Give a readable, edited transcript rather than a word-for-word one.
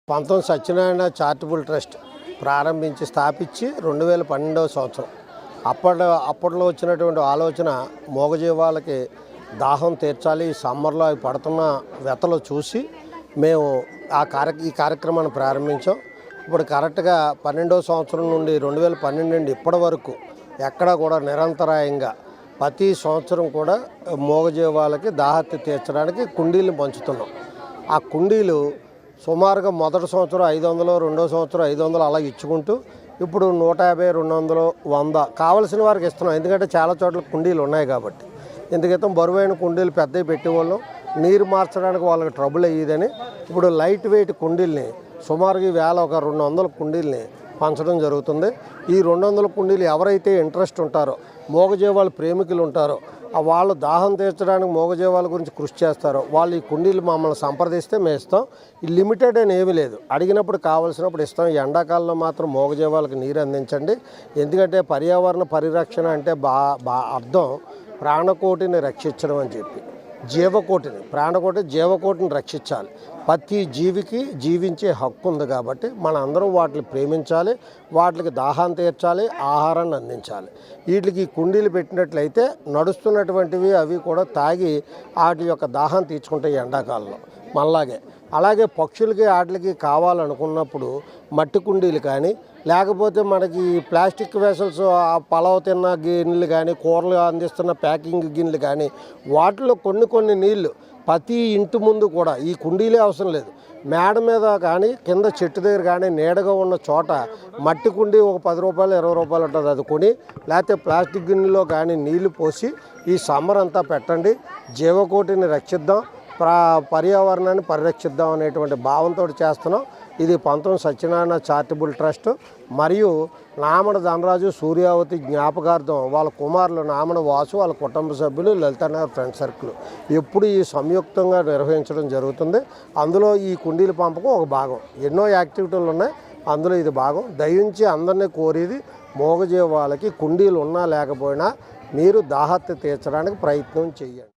Satyanarayana charitable trust ప్రారంభించి స్థాపించి 2012వ సంవత్సరం. అప్పట్లో వచ్చినటువంటి ఆలోచన మూగజీవాలకి దాహం తీర్చాలి, సమ్మర్లో అవి పడుతున్న వ్యతలు చూసి మేము ఈ కార్యక్రమాన్ని ప్రారంభించాం. ఇప్పుడు కరెక్ట్గా 12వ సంవత్సరం నుండి 2012 నుండి ఇప్పటి వరకు ఎక్కడా కూడా నిరంతరాయంగా ప్రతి సంవత్సరం కూడా మూగజీవాలకి దాహత్తి తీర్చడానికి కుండీలు పంచుతున్నాం. ఆ కుండీలు సుమారుగా మొదటి సంవత్సరం 500, రెండో సంవత్సరం 500 అలా ఇచ్చుకుంటూ ఇప్పుడు 150, 200, 100 కావలసిన వారికి ఇస్తున్నాం. ఎందుకంటే చాలా చోట్ల కుండీలు ఉన్నాయి కాబట్టి. ఇంతకితం బరువైన కుండీలు పెద్దవి పెట్టేవాళ్ళం, నీరు మార్చడానికి వాళ్ళకి ట్రబుల్ అయ్యేదని ఇప్పుడు లైట్ వెయిట్ కుండీల్ని సుమారుగా వేళ ఒక 200 కుండీల్ని పంచడం జరుగుతుంది. ఈ 200 కుండీలు ఎవరైతే ఇంట్రెస్ట్ ఉంటారో, మూగజీవాల ప్రేమికులు ఉంటారో, వాళ్ళు దాహం తీర్చడానికి మూగజీవాల గురించి కృషి చేస్తారో వాళ్ళు ఈ కుండీలు మమ్మల్ని సంప్రదిస్తే మేము ఇస్తాం. ఈ లిమిటెడ్ అని ఏమీ లేదు, అడిగినప్పుడు కావాల్సినప్పుడు ఇస్తాం. ఈ ఎండాకాలంలో మాత్రం మూగజీవాలకు నీరు అందించండి. ఎందుకంటే పర్యావరణ పరిరక్షణ అంటే అర్థం ప్రాణకోటిని రక్షించడం అని చెప్పి. జీవకోటిని రక్షించాలి. ప్రతి జీవికి జీవించే హక్కు ఉంది కాబట్టి మన అందరం వాటిని ప్రేమించాలి, వాటికి దాహాన్ని తీర్చాలి, ఆహారాన్ని అందించాలి. వీటికి కుండీలు పెట్టినట్లయితే నడుస్తున్నటువంటివి అవి కూడా తాగి వాటి యొక్క దాహాన్ని తీర్చుకుంటాయి ఎండాకాలంలో మళ్ళాగే. అలాగే పక్షులకి వాటికి కావాలనుకున్నప్పుడు మట్టి కుండీలు కానీ, లేకపోతే మనకి ప్లాస్టిక్ వెసల్స్, పలావ్ తిన్న గిన్నెలు కానీ, కూరలు అందిస్తున్న ప్యాకింగ్ గిన్నెలు కానీ, వాటిలో కొన్ని నీళ్లు ప్రతి ఇంటి ముందు కూడా ఈ కుండీలే అవసరం లేదు, మేడ మీద కానీ కింద చెట్టు దగ్గర కానీ నీడగా ఉన్న చోట మట్టి కుండీ ఒక 10 రూపాయలు 20 రూపాయలు ఉంటుంది, అది కొని లేకపోతే ప్లాస్టిక్ గిన్నెలో కానీ నీళ్లు పోసి ఈ సమ్మర్ అంతా పెట్టండి. జీవకోటిని రక్షిద్దాం, పర్యావరణాన్ని పరిరక్షిద్దాం అనేటువంటి భావంతో చేస్తున్నాం. ఇది సత్యనారాయణ చారిటబుల్ ట్రస్ట్ మరియు నామడ ధనరాజు సూర్యావతి జ్ఞాపకార్థం వాళ్ళ కుమారులు నామడ వాసు, వాళ్ళ కుటుంబ సభ్యులు, లలితనగర్ ఫ్రెండ్ సర్కిల్ ఎప్పుడు ఈ సంయుక్తంగా నిర్వహించడం జరుగుతుంది. అందులో ఈ కుండీల పంపకం ఒక భాగం. ఎన్నో యాక్టివిటీలు ఉన్నాయి, అందులో ఇది భాగం. దయించి అందరినీ కోరేది, మూగజీవాలకి కుండీలు ఉన్నా లేకపోయినా మీరు దాహత్తి తీర్చడానికి ప్రయత్నం చేయండి.